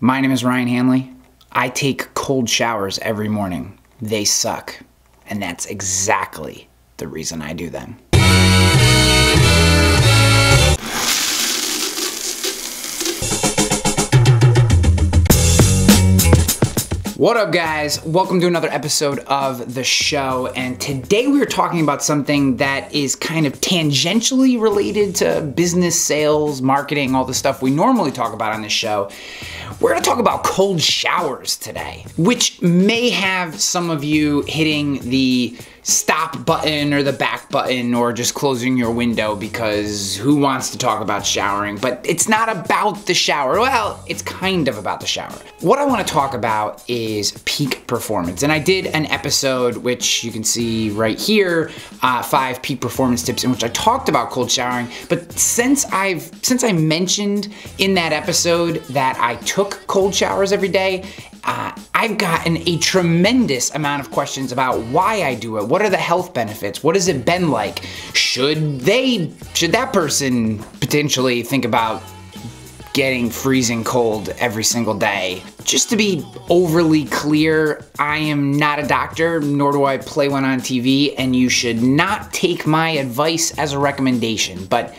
My name is Ryan Hanley. I take cold showers every morning. They suck. And that's exactly the reason I do them. What up, guys? Welcome to another episode of the show, and today we are talking about something that is kind of tangentially related to business, sales, marketing, all the stuff we normally talk about on this show. We're gonna talk about cold showers today, which may have some of you hitting the stop button or the back button or just closing your window because who wants to talk about showering? But it's not about the shower. Well, it's kind of about the shower. What I want to talk about is peak performance. And I did an episode, which you can see right here, 5 peak performance tips, in which I talked about cold showering. But since I mentioned in that episode that I took cold showers every day, I've gotten a tremendous amount of questions about why I do it. What are the health benefits? What has it been like? Should that person potentially think about getting freezing cold every single day? Just to be overly clear, I am not a doctor, nor do I play one on TV, and you should not take my advice as a recommendation. But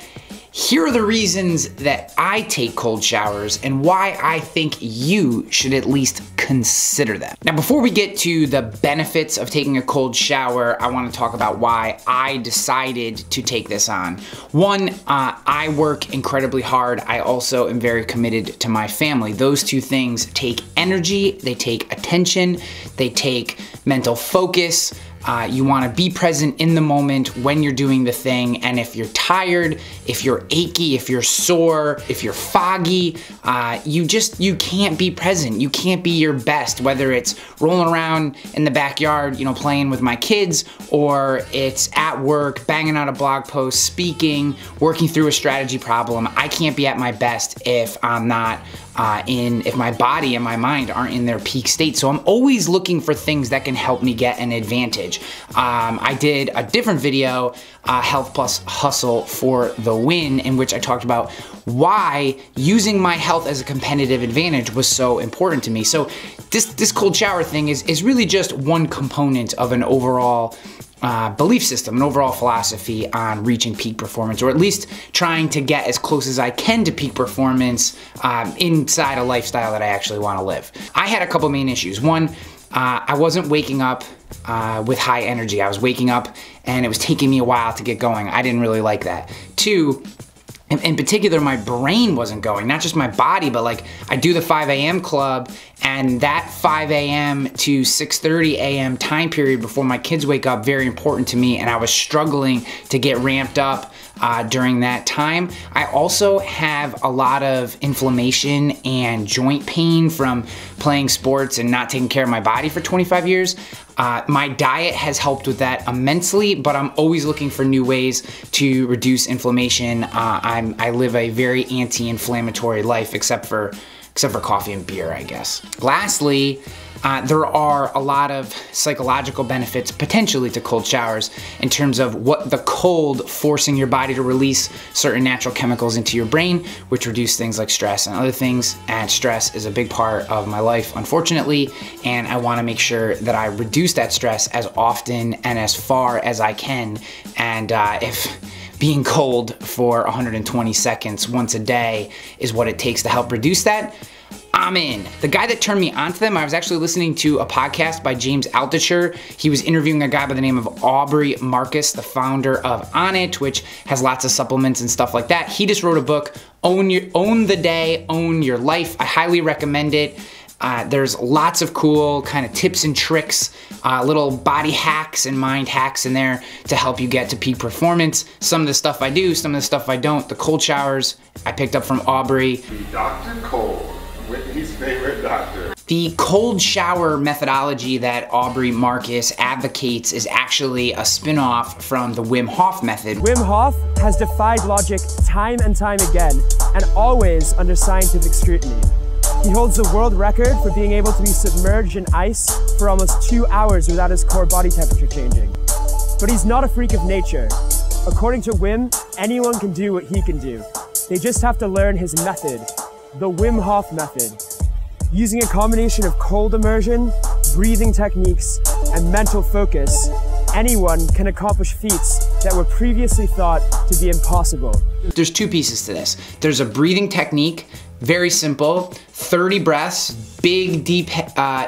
here are the reasons that I take cold showers and why I think you should at least consider them. Now, before we get to the benefits of taking a cold shower, I want to talk about why I decided to take this on. One, I work incredibly hard. I also am very committed to my family. Those two things take energy, they take attention, they take mental focus. You want to be present in the moment when you're doing the thing, and if you're tired, if you're achy, if you're sore, if you're foggy, you can't be present. You can't be your best, whether it's rolling around in the backyard, playing with my kids, or it's at work, banging out a blog post, speaking, working through a strategy problem. I can't be at my best if I'm not if my body and my mind aren't in their peak state. So I'm always looking for things that can help me get an advantage. I did a different video, Health Plus Hustle for the Win, in which I talked about why using my health as a competitive advantage was so important to me. So this cold shower thing is really just one component of an overall belief system, an overall philosophy on reaching peak performance, or at least trying to get as close as I can to peak performance inside a lifestyle that I actually want to live. I had a couple main issues. One, I wasn't waking up with high energy. I was waking up and it was taking me a while to get going. I didn't really like that. Two, in particular, my brain wasn't going, not just my body, but like I do the 5 a.m. club, and that 5 a.m. to 6:30 a.m. time period before my kids wake up, very important to me, and I was struggling to get ramped up during that time. I also have a lot of inflammation and joint pain from playing sports and not taking care of my body for 25 years. My diet has helped with that immensely, but I'm always looking for new ways to reduce inflammation. I live a very anti-inflammatory life, except for coffee and beer, I guess. Lastly, there are a lot of psychological benefits potentially to cold showers in terms of what the cold forcing your body to release certain natural chemicals into your brain, which reduce things like stress and other things. And stress is a big part of my life, unfortunately, and I want to make sure that I reduce that stress as often and as far as I can. And if being cold for 120 seconds once a day is what it takes to help reduce that, I'm in. The guy that turned me onto them, I was actually listening to a podcast by James Altucher. He was interviewing a guy by the name of Aubrey Marcus, the founder of Onnit, which has lots of supplements and stuff like that. He just wrote a book, Own the Day, Own Your Life. I highly recommend it. There's lots of cool kind of tips and tricks, little body hacks and mind hacks in there to help you get to peak performance. Some of the stuff I do, some of the stuff I don't. The cold showers I picked up from Aubrey. Dr. Cole, Whitney's favorite doctor. The cold shower methodology that Aubrey Marcus advocates is actually a spin-off from the Wim Hof Method. Wim Hof has defied logic time and time again, and always under scientific scrutiny. He holds the world record for being able to be submerged in ice for almost 2 hours without his core body temperature changing. But he's not a freak of nature. According to Wim, anyone can do what he can do. They just have to learn his method, the Wim Hof Method. Using a combination of cold immersion, breathing techniques, and mental focus, anyone can accomplish feats that were previously thought to be impossible. There's two pieces to this. There's a breathing technique, very simple, 30 breaths, big deep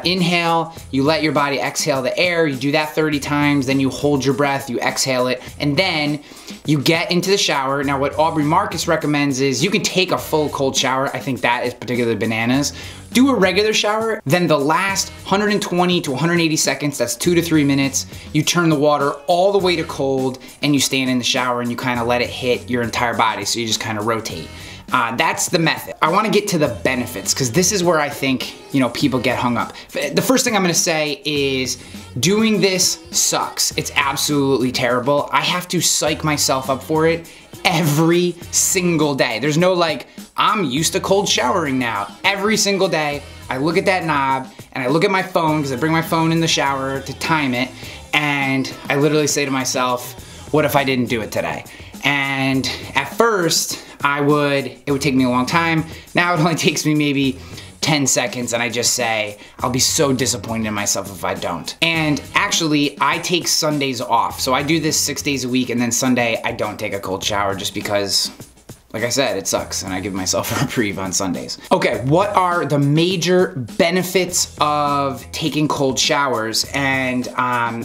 inhale, you let your body exhale the air, you do that 30 times, then you hold your breath, you exhale it, and then you get into the shower. Now what Aubrey Marcus recommends is you can take a full cold shower. I think that is particularly bananas. Do a regular shower, then the last 120 to 180 seconds, that's 2 to 3 minutes, you turn the water all the way to cold and you stand in the shower and you kind of let it hit your entire body, so you just kind of rotate. That's the method. I want to get to the benefits because this is where I think, people get hung up. The first thing I'm going to say is doing this sucks. It's absolutely terrible. I have to psych myself up for it every single day. There's no like, I'm used to cold showering now. Every single day, I look at that knob and I look at my phone because I bring my phone in the shower to time it, and I literally say to myself, what if I didn't do it today? And at first, it would take me a long time. Now it only takes me maybe 10 seconds and I just say, I'll be so disappointed in myself if I don't. And actually, I take Sundays off. So I do this 6 days a week, and then Sunday, I don't take a cold shower just because, like I said, it sucks and I give myself a reprieve on Sundays. Okay, what are the major benefits of taking cold showers? And I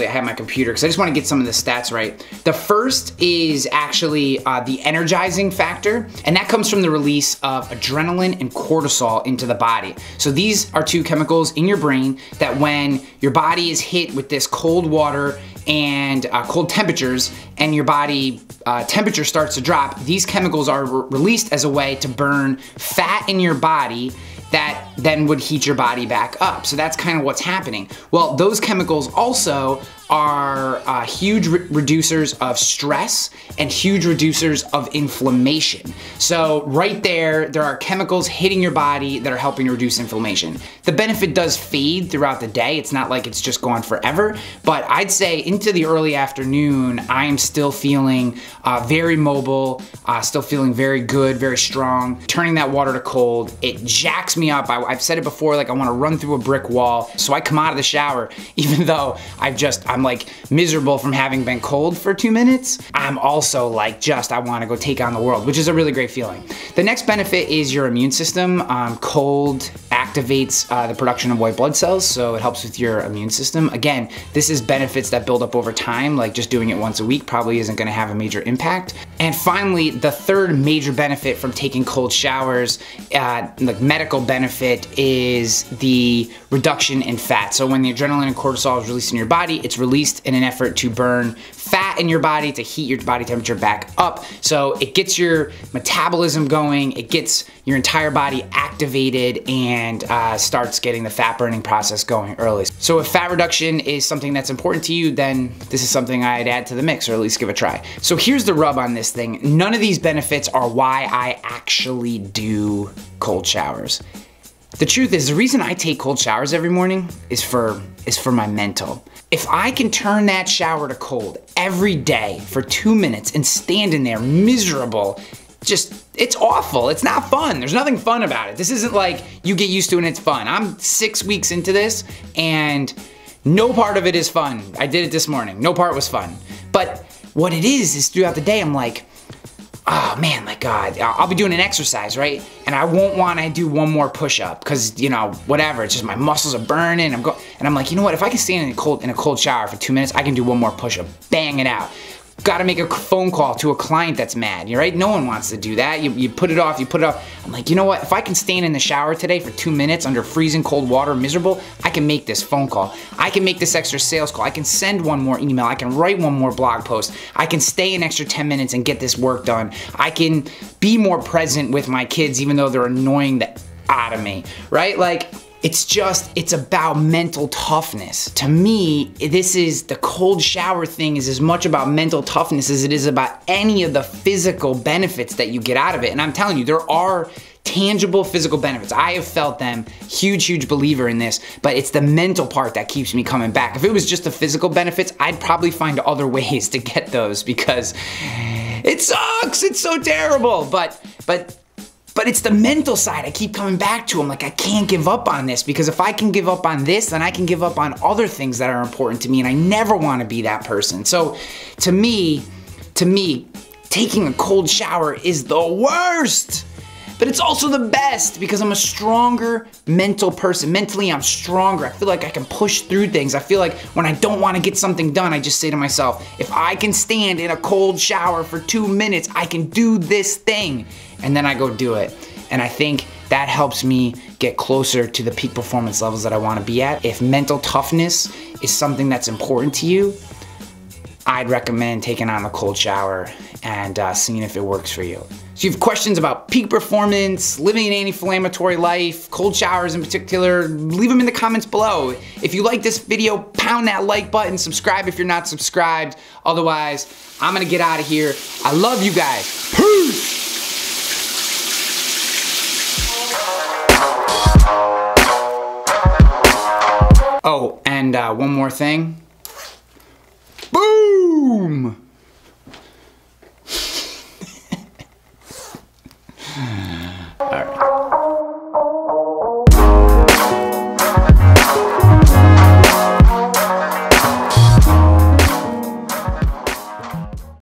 have my computer because I just want to get some of the stats right. The first is actually the energizing factor, and that comes from the release of adrenaline and cortisol into the body. So these are two chemicals in your brain that when your body is hit with this cold water and cold temperatures, and your body temperature starts to drop, these chemicals are released as a way to burn fat in your body that then would heat your body back up. So that's kind of what's happening. Well, those chemicals also are huge reducers of stress and huge reducers of inflammation. So right there are chemicals hitting your body that are helping to reduce inflammation. The benefit does fade throughout the day. It's not like it's just gone forever, but I'd say into the early afternoon, I am still feeling very mobile, still feeling very good, very strong. Turning that water to cold, it jacks me up. I've said it before, like I wanna run through a brick wall. So I come out of the shower, even though I'm like miserable from having been cold for 2 minutes, I'm also like I wanna go take on the world, which is a really great feeling. The next benefit is your immune system. Cold activates the production of white blood cells, so it helps with your immune system. Again, this is benefits that build up over time, like just doing it once a week probably isn't gonna have a major impact. And finally, the third major benefit from taking cold showers, like medical benefit, is the reduction in fat. So when the adrenaline and cortisol is released in your body, it's released in an effort to burn fat in your body to heat your body temperature back up. So it gets your metabolism going, it gets your entire body activated, and starts getting the fat burning process going early. So if fat reduction is something that's important to you, then this is something I'd add to the mix, or at least give a try. So here's the rub on this thing. None of these benefits are why I actually do cold showers. The truth is, the reason I take cold showers every morning is for my mental. If I can turn that shower to cold every day for 2 minutes and stand in there miserable, it's awful. It's not fun. There's nothing fun about it. This isn't like you get used to it and it's fun. I'm 6 weeks into this and no part of it is fun. I did it this morning. No part was fun. But what it is throughout the day, I'm like, oh man, like God, I'll be doing an exercise, right? And I won't want to do one more push-up because, whatever, it's just my muscles are burning. And I'm like, you know what? If I can stand in a cold shower for 2 minutes, I can do one more push-up, bang it out. Gotta make a phone call to a client that's mad, right? No one wants to do that. You put it off, I'm like, you know what? If I can stand in the shower today for 2 minutes under freezing cold water, miserable, I can make this phone call. I can make this extra sales call. I can send one more email. I can write one more blog post. I can stay an extra 10 minutes and get this work done. I can be more present with my kids even though they're annoying the out of me, right? Like, it's about mental toughness. To me, the cold shower thing is as much about mental toughness as it is about any of the physical benefits that you get out of it. And I'm telling you, there are tangible physical benefits. I have felt them, huge believer in this, but it's the mental part that keeps me coming back. If it was just the physical benefits, I'd probably find other ways to get those because it sucks, it's so terrible. But But it's the mental side I keep coming back to. I'm like, I can't give up on this, because if I can give up on this, then I can give up on other things that are important to me, and I never want to be that person. So to me, taking a cold shower is the worst. But it's also the best, because I'm a stronger mental person. Mentally, I'm stronger. I feel like I can push through things. I feel like when I don't want to get something done, I just say to myself, if I can stand in a cold shower for 2 minutes, I can do this thing. And then I go do it. And I think that helps me get closer to the peak performance levels that I want to be at. If mental toughness is something that's important to you, I'd recommend taking on a cold shower and seeing if it works for you. So you have questions about peak performance, living an anti-inflammatory life, cold showers in particular, leave them in the comments below. If you like this video, pound that like button, subscribe if you're not subscribed. Otherwise, I'm gonna get out of here. I love you guys. Peace! Oh, and one more thing. Boom! All right.